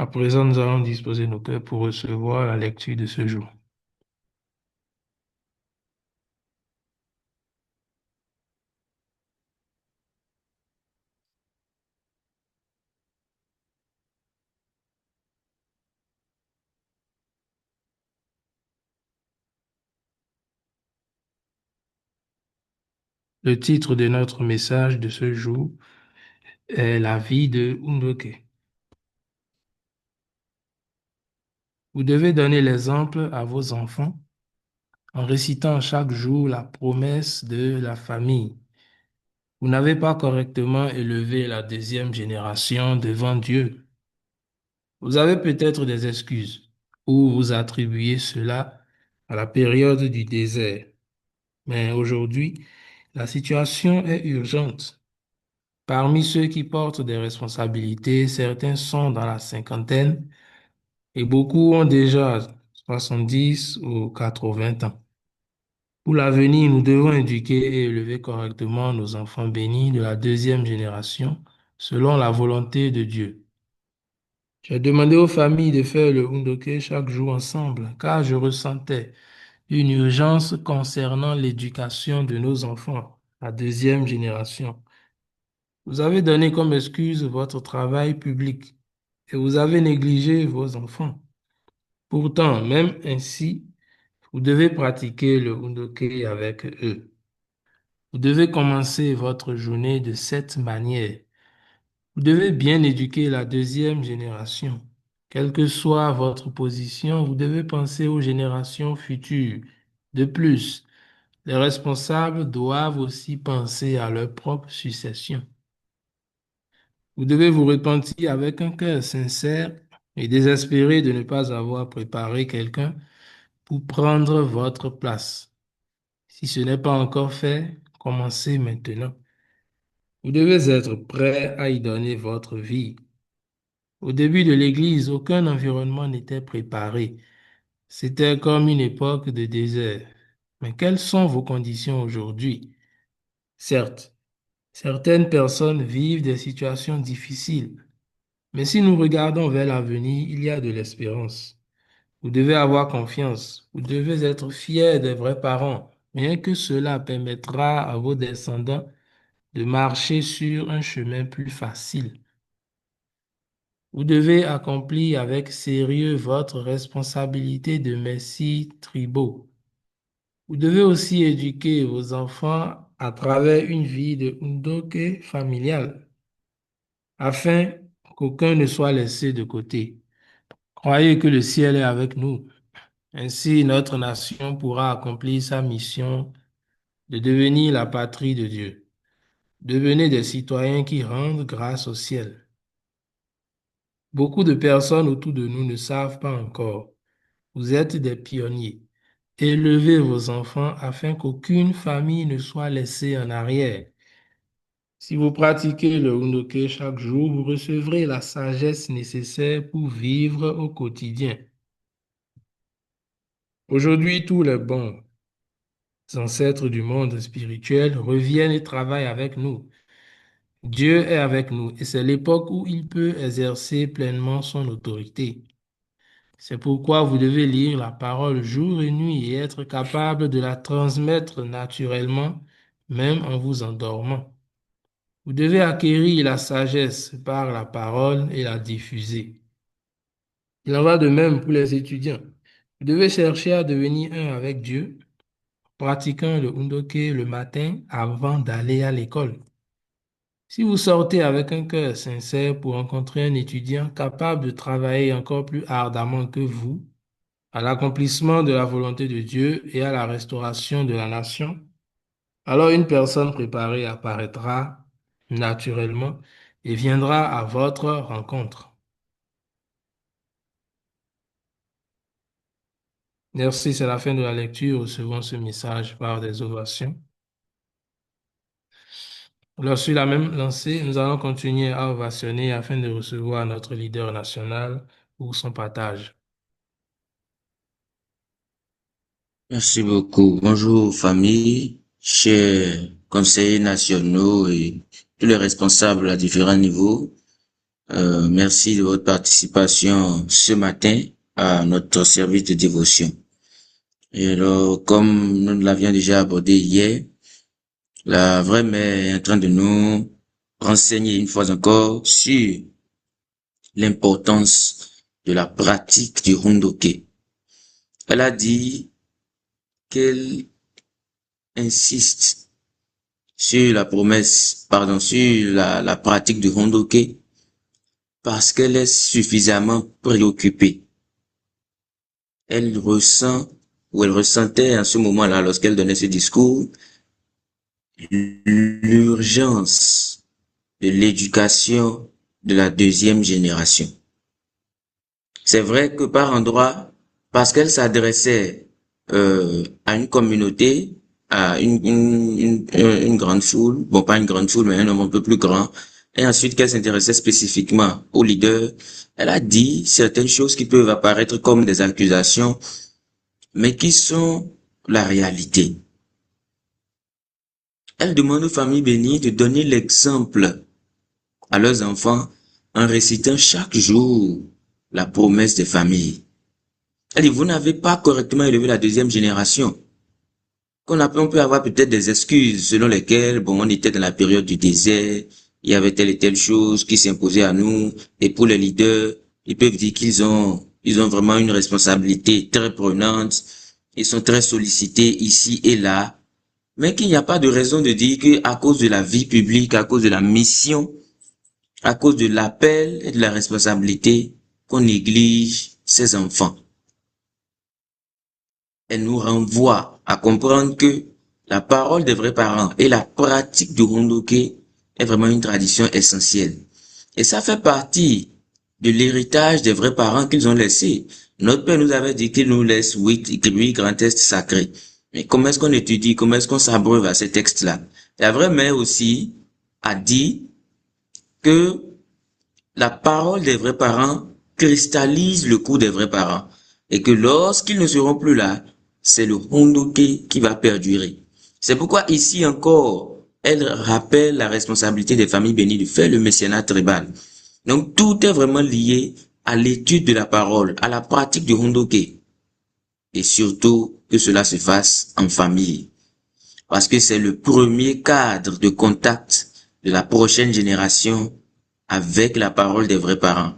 À présent, nous allons disposer nos cœurs pour recevoir la lecture de ce jour. Le titre de notre message de ce jour est La vie de Undoke. Vous devez donner l'exemple à vos enfants en récitant chaque jour la promesse de la famille. Vous n'avez pas correctement élevé la deuxième génération devant Dieu. Vous avez peut-être des excuses ou vous attribuez cela à la période du désert. Mais aujourd'hui, la situation est urgente. Parmi ceux qui portent des responsabilités, certains sont dans la cinquantaine et beaucoup ont déjà 70 ou 80 ans. Pour l'avenir, nous devons éduquer et élever correctement nos enfants bénis de la deuxième génération selon la volonté de Dieu. J'ai demandé aux familles de faire le Undoke chaque jour ensemble car je ressentais une urgence concernant l'éducation de nos enfants, la deuxième génération. Vous avez donné comme excuse votre travail public et vous avez négligé vos enfants. Pourtant, même ainsi, vous devez pratiquer le Undoke avec eux. Vous devez commencer votre journée de cette manière. Vous devez bien éduquer la deuxième génération. Quelle que soit votre position, vous devez penser aux générations futures. De plus, les responsables doivent aussi penser à leur propre succession. Vous devez vous repentir avec un cœur sincère et désespéré de ne pas avoir préparé quelqu'un pour prendre votre place. Si ce n'est pas encore fait, commencez maintenant. Vous devez être prêt à y donner votre vie. Au début de l'Église, aucun environnement n'était préparé. C'était comme une époque de désert. Mais quelles sont vos conditions aujourd'hui? Certes, certaines personnes vivent des situations difficiles. Mais si nous regardons vers l'avenir, il y a de l'espérance. Vous devez avoir confiance. Vous devez être fiers des vrais parents, bien que cela permettra à vos descendants de marcher sur un chemin plus facile. Vous devez accomplir avec sérieux votre responsabilité de messie tribaux. Vous devez aussi éduquer vos enfants à travers une vie de Undoke familiale, afin qu'aucun ne soit laissé de côté. Croyez que le ciel est avec nous. Ainsi, notre nation pourra accomplir sa mission de devenir la patrie de Dieu. Devenez des citoyens qui rendent grâce au ciel. Beaucoup de personnes autour de nous ne savent pas encore. Vous êtes des pionniers. Élevez vos enfants afin qu'aucune famille ne soit laissée en arrière. Si vous pratiquez le Unoke chaque jour, vous recevrez la sagesse nécessaire pour vivre au quotidien. Aujourd'hui, tous les bons ancêtres du monde spirituel reviennent et travaillent avec nous. Dieu est avec nous et c'est l'époque où il peut exercer pleinement son autorité. C'est pourquoi vous devez lire la parole jour et nuit et être capable de la transmettre naturellement, même en vous endormant. Vous devez acquérir la sagesse par la parole et la diffuser. Il en va de même pour les étudiants. Vous devez chercher à devenir un avec Dieu, pratiquant le Undoke le matin avant d'aller à l'école. Si vous sortez avec un cœur sincère pour rencontrer un étudiant capable de travailler encore plus ardemment que vous, à l'accomplissement de la volonté de Dieu et à la restauration de la nation, alors une personne préparée apparaîtra naturellement et viendra à votre rencontre. Merci, c'est la fin de la lecture. Recevons ce message par des ovations. Alors, sur la même lancée, nous allons continuer à ovationner afin de recevoir notre leader national pour son partage. Merci beaucoup. Bonjour famille, chers conseillers nationaux et tous les responsables à différents niveaux. Merci de votre participation ce matin à notre service de dévotion. Et alors, comme nous l'avions déjà abordé hier, la vraie mère est en train de nous renseigner une fois encore sur l'importance de la pratique du Hondoke. Elle a dit qu'elle insiste sur la promesse, pardon, sur la pratique du Hondoke parce qu'elle est suffisamment préoccupée. Elle ressent, ou elle ressentait en ce moment-là, lorsqu'elle donnait ce discours, l'urgence de l'éducation de la deuxième génération. C'est vrai que par endroits, parce qu'elle s'adressait à une communauté, à une grande foule, bon pas une grande foule, mais un nombre un peu plus grand, et ensuite qu'elle s'intéressait spécifiquement aux leaders, elle a dit certaines choses qui peuvent apparaître comme des accusations, mais qui sont la réalité. Elle demande aux familles bénies de donner l'exemple à leurs enfants en récitant chaque jour la promesse des familles. Elle dit, vous n'avez pas correctement élevé la deuxième génération. On peut avoir peut-être des excuses selon lesquelles, bon, on était dans la période du désert, il y avait telle et telle chose qui s'imposait à nous, et pour les leaders, ils peuvent dire ils ont vraiment une responsabilité très prenante, ils sont très sollicités ici et là, mais qu'il n'y a pas de raison de dire que à cause de la vie publique, à cause de la mission, à cause de l'appel et de la responsabilité, qu'on néglige ses enfants. Elle nous renvoie à comprendre que la parole des vrais parents et la pratique du Hondoke est vraiment une tradition essentielle. Et ça fait partie de l'héritage des vrais parents qu'ils ont laissé. Notre père nous avait dit qu'il nous laisse huit grands textes sacrés. Mais comment est-ce qu'on étudie, comment est-ce qu'on s'abreuve à ces textes-là? La vraie mère aussi a dit que la parole des vrais parents cristallise le coup des vrais parents. Et que lorsqu'ils ne seront plus là, c'est le Hondoke qui va perdurer. C'est pourquoi ici encore, elle rappelle la responsabilité des familles bénies de faire le mécénat tribal. Donc tout est vraiment lié à l'étude de la parole, à la pratique du Hondoke. Et surtout que cela se fasse en famille. Parce que c'est le premier cadre de contact de la prochaine génération avec la parole des vrais parents.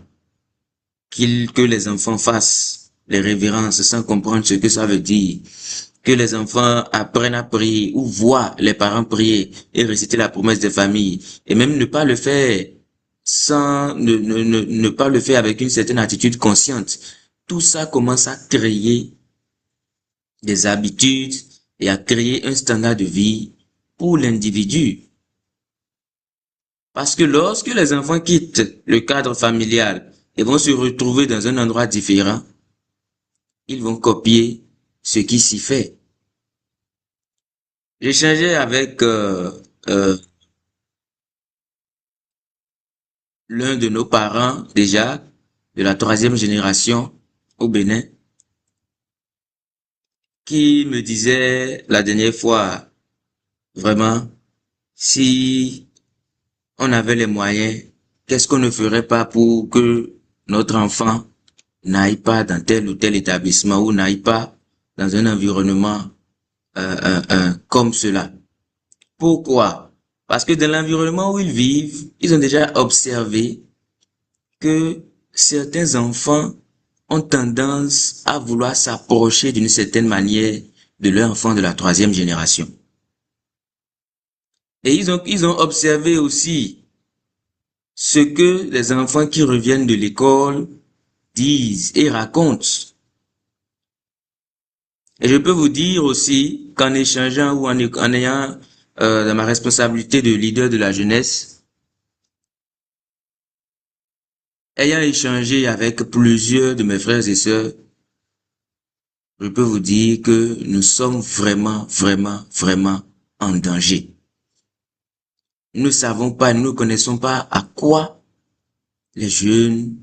Que les enfants fassent les révérences sans comprendre ce que ça veut dire. Que les enfants apprennent à prier ou voient les parents prier et réciter la promesse des familles. Et même ne pas le faire ne pas le faire avec une certaine attitude consciente. Tout ça commence à créer des habitudes et à créer un standard de vie pour l'individu. Parce que lorsque les enfants quittent le cadre familial et vont se retrouver dans un endroit différent, ils vont copier ce qui s'y fait. J'échangeais avec euh, l'un de nos parents déjà, de la troisième génération au Bénin, qui me disait la dernière fois, vraiment, si on avait les moyens, qu'est-ce qu'on ne ferait pas pour que notre enfant n'aille pas dans tel ou tel établissement ou n'aille pas dans un environnement comme cela. Pourquoi? Parce que dans l'environnement où ils vivent, ils ont déjà observé que certains enfants ont tendance à vouloir s'approcher d'une certaine manière de leur enfant de la troisième génération. Et ils ont observé aussi ce que les enfants qui reviennent de l'école disent et racontent. Et je peux vous dire aussi qu'en échangeant ou en ayant dans ma responsabilité de leader de la jeunesse, ayant échangé avec plusieurs de mes frères et sœurs, je peux vous dire que nous sommes vraiment en danger. Nous ne savons pas, nous ne connaissons pas à quoi les jeunes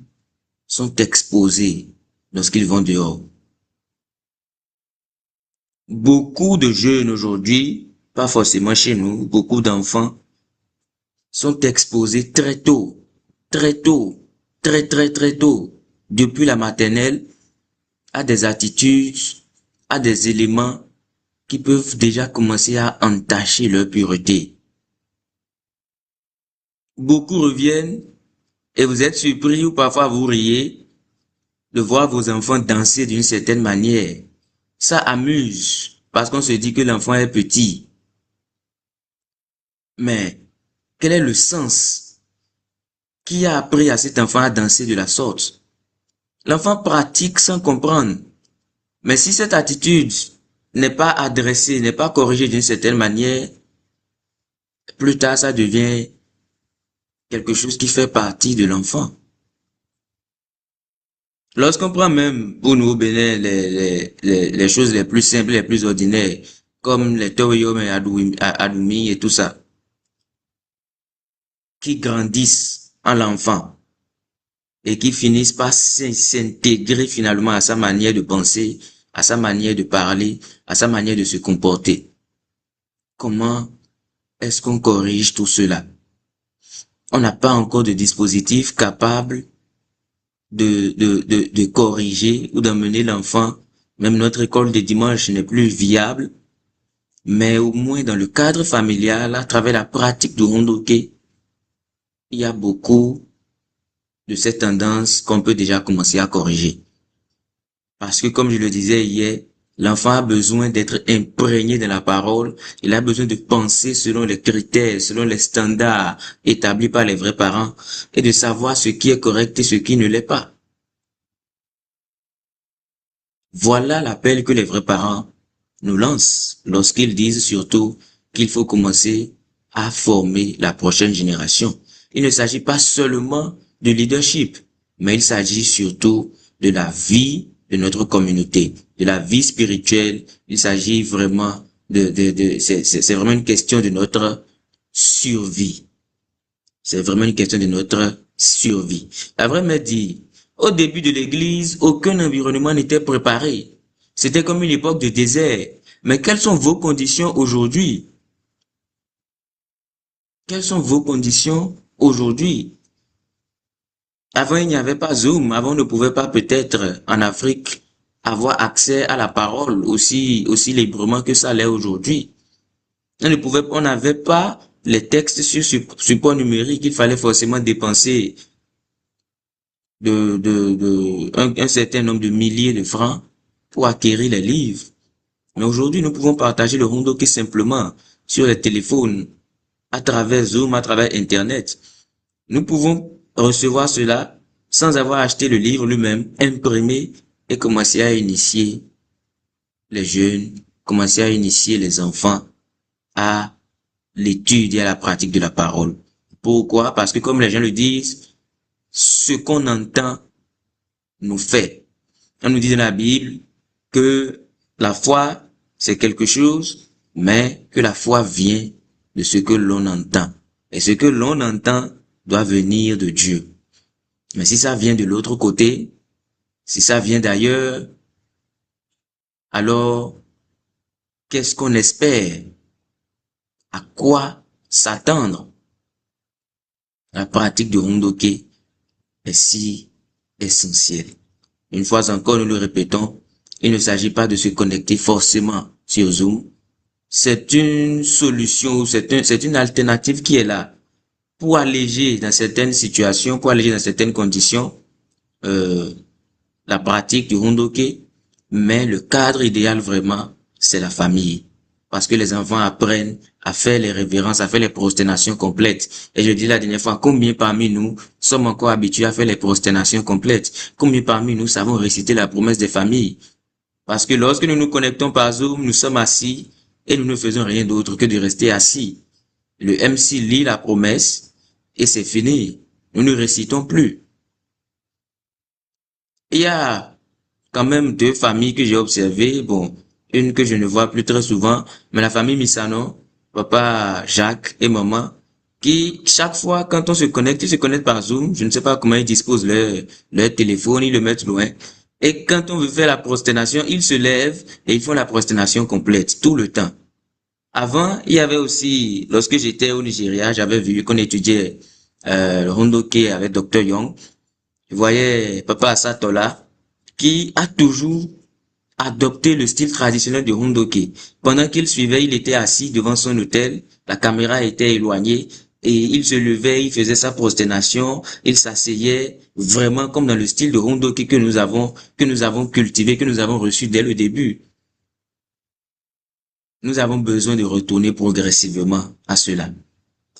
sont exposés lorsqu'ils vont dehors. Beaucoup de jeunes aujourd'hui, pas forcément chez nous, beaucoup d'enfants sont exposés très tôt très tôt, très tôt, depuis la maternelle, à des attitudes, à des éléments qui peuvent déjà commencer à entacher leur pureté. Beaucoup reviennent et vous êtes surpris ou parfois vous riez de voir vos enfants danser d'une certaine manière. Ça amuse parce qu'on se dit que l'enfant est petit. Mais quel est le sens? Qui a appris à cet enfant à danser de la sorte? L'enfant pratique sans comprendre. Mais si cette attitude n'est pas adressée, n'est pas corrigée d'une certaine manière, plus tard ça devient quelque chose qui fait partie de l'enfant. Lorsqu'on prend même pour nous au Bénin les choses les plus simples, les plus ordinaires, comme les Toyom et Adoumi et tout ça, qui grandissent en l'enfant et qui finissent par s'intégrer finalement à sa manière de penser, à sa manière de parler, à sa manière de se comporter. Comment est-ce qu'on corrige tout cela? On n'a pas encore de dispositif capable de corriger ou d'amener l'enfant. Même notre école de dimanche n'est plus viable, mais au moins dans le cadre familial, à travers la pratique du hondoké, il y a beaucoup de ces tendances qu'on peut déjà commencer à corriger. Parce que comme je le disais hier, l'enfant a besoin d'être imprégné de la parole, il a besoin de penser selon les critères, selon les standards établis par les vrais parents et de savoir ce qui est correct et ce qui ne l'est pas. Voilà l'appel que les vrais parents nous lancent lorsqu'ils disent surtout qu'il faut commencer à former la prochaine génération. Il ne s'agit pas seulement de leadership, mais il s'agit surtout de la vie de notre communauté, de la vie spirituelle. Il s'agit vraiment c'est vraiment une question de notre survie. C'est vraiment une question de notre survie. La vraie mère dit, au début de l'église, aucun environnement n'était préparé. C'était comme une époque de désert. Mais quelles sont vos conditions aujourd'hui? Quelles sont vos conditions aujourd'hui? Avant, il n'y avait pas Zoom. Avant, on ne pouvait pas peut-être en Afrique avoir accès à la parole aussi librement que ça l'est aujourd'hui. On n'avait pas les textes sur support numérique. Il fallait forcément dépenser un certain nombre de milliers de francs pour acquérir les livres. Mais aujourd'hui, nous pouvons partager le hondoké simplement sur les téléphones, à travers Zoom, à travers Internet. Nous pouvons recevoir cela sans avoir acheté le livre lui-même, imprimé et commencer à initier les jeunes, commencer à initier les enfants à l'étude et à la pratique de la parole. Pourquoi? Parce que comme les gens le disent, ce qu'on entend nous fait. On nous dit dans la Bible que la foi, c'est quelque chose, mais que la foi vient de ce que l'on entend. Et ce que l'on entend doit venir de Dieu. Mais si ça vient de l'autre côté, si ça vient d'ailleurs, alors qu'est-ce qu'on espère? À quoi s'attendre? La pratique de hondoké est si essentielle. Une fois encore, nous le répétons, il ne s'agit pas de se connecter forcément sur Zoom. C'est une solution, c'est une alternative qui est là pour alléger dans certaines situations, pour alléger dans certaines conditions, la pratique du hondoké. Mais le cadre idéal vraiment, c'est la famille. Parce que les enfants apprennent à faire les révérences, à faire les prosternations complètes. Et je dis la dernière fois, combien parmi nous sommes encore habitués à faire les prosternations complètes? Combien parmi nous savons réciter la promesse des familles? Parce que lorsque nous nous connectons par Zoom, nous sommes assis et nous ne faisons rien d'autre que de rester assis. Le MC lit la promesse et c'est fini. Nous ne récitons plus. Il y a quand même deux familles que j'ai observées. Bon, une que je ne vois plus très souvent, mais la famille Misano, papa Jacques et maman, qui chaque fois quand on se connecte, ils se connectent par Zoom. Je ne sais pas comment ils disposent leur téléphone, ils le mettent loin. Et quand on veut faire la prosternation, ils se lèvent et ils font la prosternation complète tout le temps. Avant, il y avait aussi, lorsque j'étais au Nigeria, j'avais vu qu'on étudiait le Hondoke avec Dr. Young, je voyais Papa Asatola qui a toujours adopté le style traditionnel de Hondoke. Pendant qu'il suivait, il était assis devant son hôtel, la caméra était éloignée et il se levait, il faisait sa prosternation, il s'asseyait vraiment comme dans le style de Hondoke que nous avons cultivé, que nous avons reçu dès le début. Nous avons besoin de retourner progressivement à cela.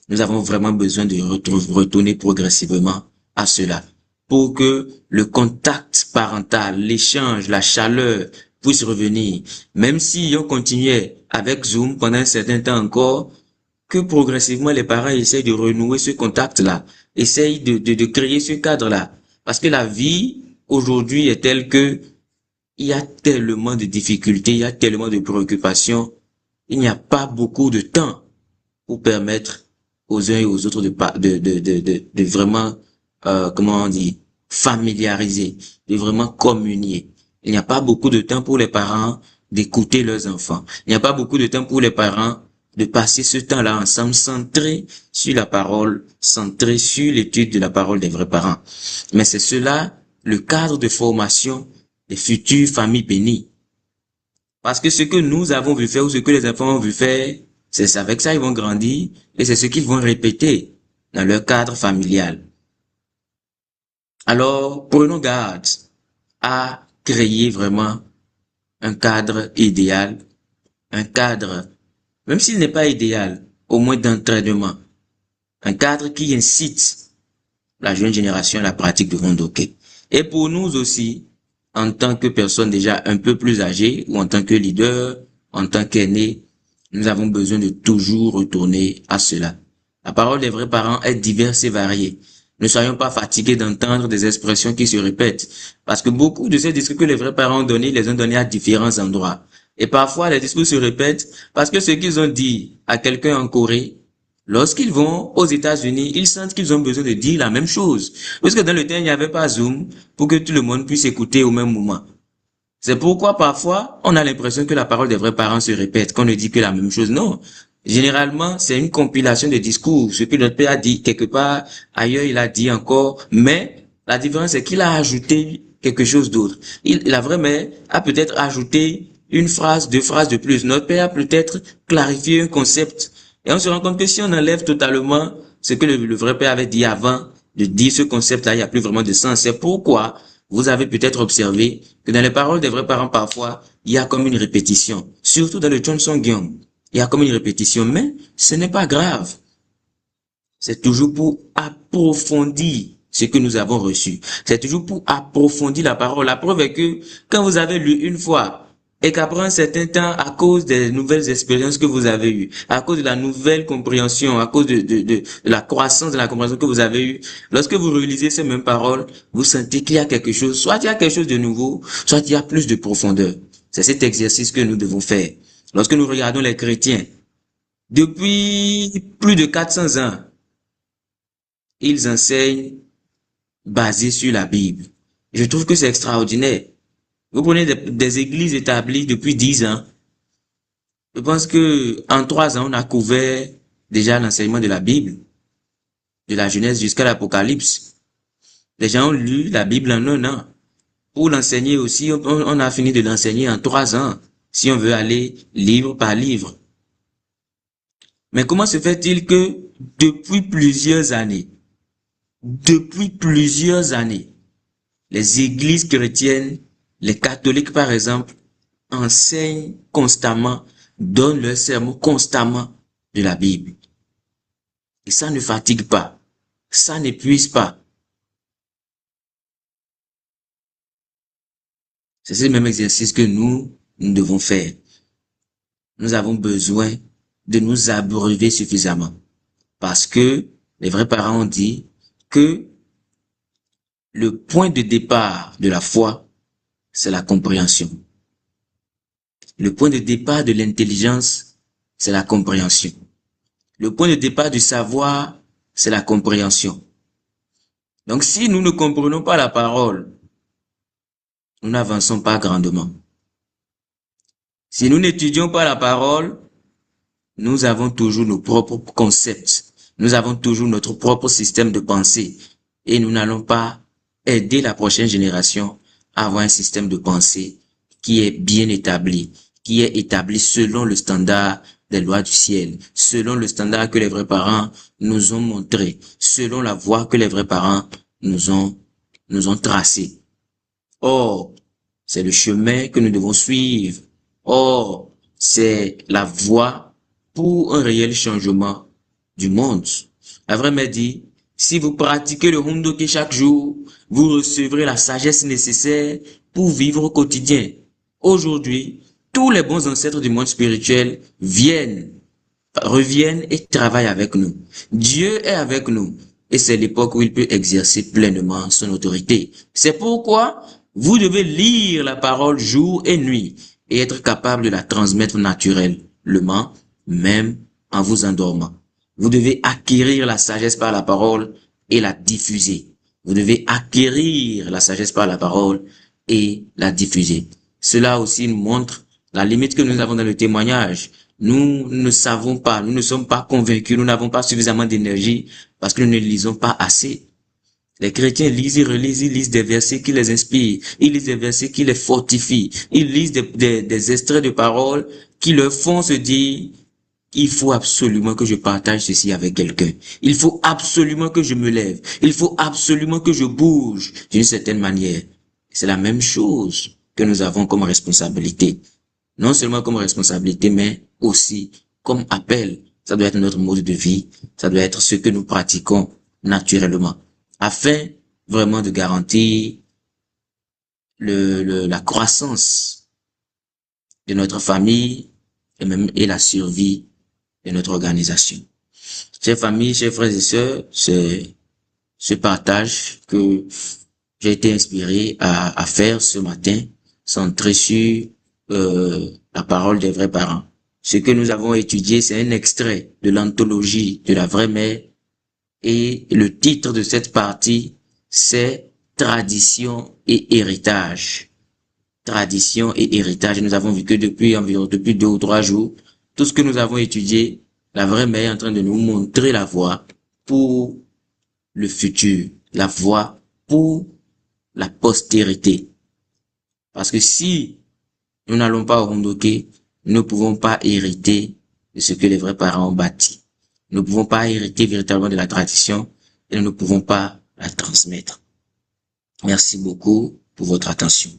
Nous avons vraiment besoin de retourner progressivement à cela pour que le contact parental, l'échange, la chaleur puisse revenir. Même si on continuait avec Zoom pendant un certain temps encore, que progressivement les parents essayent de renouer ce contact-là, essayent de créer ce cadre-là. Parce que la vie aujourd'hui est telle que il y a tellement de difficultés, il y a tellement de préoccupations, il n'y a pas beaucoup de temps pour permettre aux uns et aux autres de vraiment, comment on dit, familiariser, de vraiment communier. Il n'y a pas beaucoup de temps pour les parents d'écouter leurs enfants. Il n'y a pas beaucoup de temps pour les parents de passer ce temps-là ensemble, centré sur la parole, centré sur l'étude de la parole des vrais parents. Mais c'est cela, le cadre de formation des futures familles bénies. Parce que ce que nous avons vu faire ou ce que les enfants ont vu faire, c'est avec ça ils vont grandir et c'est ce qu'ils vont répéter dans leur cadre familial. Alors, prenons garde à créer vraiment un cadre idéal, un cadre, même s'il n'est pas idéal, au moins d'entraînement, un cadre qui incite la jeune génération à la pratique de Hondoke. Et pour nous aussi, en tant que personnes déjà un peu plus âgées ou en tant que leader, en tant qu'aînés, nous avons besoin de toujours retourner à cela. La parole des vrais parents est diverse et variée. Ne soyons pas fatigués d'entendre des expressions qui se répètent, parce que beaucoup de ces discours que les vrais parents ont donnés, les ont donnés à différents endroits. Et parfois, les discours se répètent parce que ce qu'ils ont dit à quelqu'un en Corée, lorsqu'ils vont aux États-Unis, ils sentent qu'ils ont besoin de dire la même chose. Parce que dans le temps, il n'y avait pas Zoom pour que tout le monde puisse écouter au même moment. C'est pourquoi parfois, on a l'impression que la parole des vrais parents se répète, qu'on ne dit que la même chose. Non. Généralement, c'est une compilation de discours. Ce que notre père a dit quelque part, ailleurs il a dit encore, mais la différence c'est qu'il a ajouté quelque chose d'autre. La vraie mère a peut-être ajouté une phrase, deux phrases de plus. Notre père a peut-être clarifié un concept. Et on se rend compte que si on enlève totalement ce que le vrai père avait dit avant de dire ce concept-là, il n'y a plus vraiment de sens. C'est pourquoi vous avez peut-être observé que dans les paroles des vrais parents, parfois, il y a comme une répétition. Surtout dans le Cheonsongyeong. Il y a comme une répétition, mais ce n'est pas grave. C'est toujours pour approfondir ce que nous avons reçu. C'est toujours pour approfondir la parole. La preuve est que quand vous avez lu une fois et qu'après un certain temps, à cause des nouvelles expériences que vous avez eues, à cause de la nouvelle compréhension, à cause de la croissance de la compréhension que vous avez eue, lorsque vous relisez ces mêmes paroles, vous sentez qu'il y a quelque chose, soit il y a quelque chose de nouveau, soit il y a plus de profondeur. C'est cet exercice que nous devons faire. Lorsque nous regardons les chrétiens, depuis plus de 400 ans, ils enseignent basés sur la Bible. Je trouve que c'est extraordinaire. Vous prenez des églises établies depuis 10 ans. Je pense que en 3 ans, on a couvert déjà l'enseignement de la Bible, de la Genèse jusqu'à l'Apocalypse. Les gens ont lu la Bible en 1 an. Pour l'enseigner aussi, on a fini de l'enseigner en 3 ans, si on veut aller livre par livre. Mais comment se fait-il que depuis plusieurs années, les églises chrétiennes, les catholiques par exemple, enseignent constamment, donnent leurs sermons constamment de la Bible. Et ça ne fatigue pas, ça n'épuise pas. C'est ce même exercice que nous devons faire. Nous avons besoin de nous abreuver suffisamment. Parce que les vrais parents ont dit que le point de départ de la foi, c'est la compréhension. Le point de départ de l'intelligence, c'est la compréhension. Le point de départ du savoir, c'est la compréhension. Donc si nous ne comprenons pas la parole, nous n'avançons pas grandement. Si nous n'étudions pas la parole, nous avons toujours nos propres concepts. Nous avons toujours notre propre système de pensée et nous n'allons pas aider la prochaine génération à avoir un système de pensée qui est bien établi, qui est établi selon le standard des lois du ciel, selon le standard que les vrais parents nous ont montré, selon la voie que les vrais parents nous ont tracé. Or, c'est le chemin que nous devons suivre. Or, c'est la voie pour un réel changement du monde. La vraie mère dit, si vous pratiquez le Hondoke chaque jour, vous recevrez la sagesse nécessaire pour vivre au quotidien. Aujourd'hui, tous les bons ancêtres du monde spirituel reviennent et travaillent avec nous. Dieu est avec nous et c'est l'époque où il peut exercer pleinement son autorité. C'est pourquoi vous devez lire la parole jour et nuit et être capable de la transmettre naturellement, même en vous endormant. Vous devez acquérir la sagesse par la parole et la diffuser. Vous devez acquérir la sagesse par la parole et la diffuser. Cela aussi nous montre la limite que nous avons dans le témoignage. Nous ne savons pas, nous ne sommes pas convaincus, nous n'avons pas suffisamment d'énergie parce que nous ne lisons pas assez. Les chrétiens lisent et relisent, ils lisent des versets qui les inspirent, ils lisent des versets qui les fortifient, ils lisent des extraits de paroles qui leur font se dire, il faut absolument que je partage ceci avec quelqu'un. Il faut absolument que je me lève. Il faut absolument que je bouge d'une certaine manière. C'est la même chose que nous avons comme responsabilité. Non seulement comme responsabilité, mais aussi comme appel. Ça doit être notre mode de vie. Ça doit être ce que nous pratiquons naturellement. Afin vraiment de garantir la croissance de notre famille et la survie de notre organisation. Chers familles, chers frères et sœurs, c'est ce partage que j'ai été inspiré à faire ce matin, centré sur la parole des vrais parents. Ce que nous avons étudié, c'est un extrait de l'anthologie de la vraie mère et le titre de cette partie, c'est Tradition et héritage. Tradition et héritage. Nous avons vu que depuis 2 ou 3 jours, tout ce que nous avons étudié, la vraie mère est en train de nous montrer la voie pour le futur, la voie pour la postérité. Parce que si nous n'allons pas au Hondoke, nous ne pouvons pas hériter de ce que les vrais parents ont bâti. Nous ne pouvons pas hériter véritablement de la tradition et nous ne pouvons pas la transmettre. Merci beaucoup pour votre attention.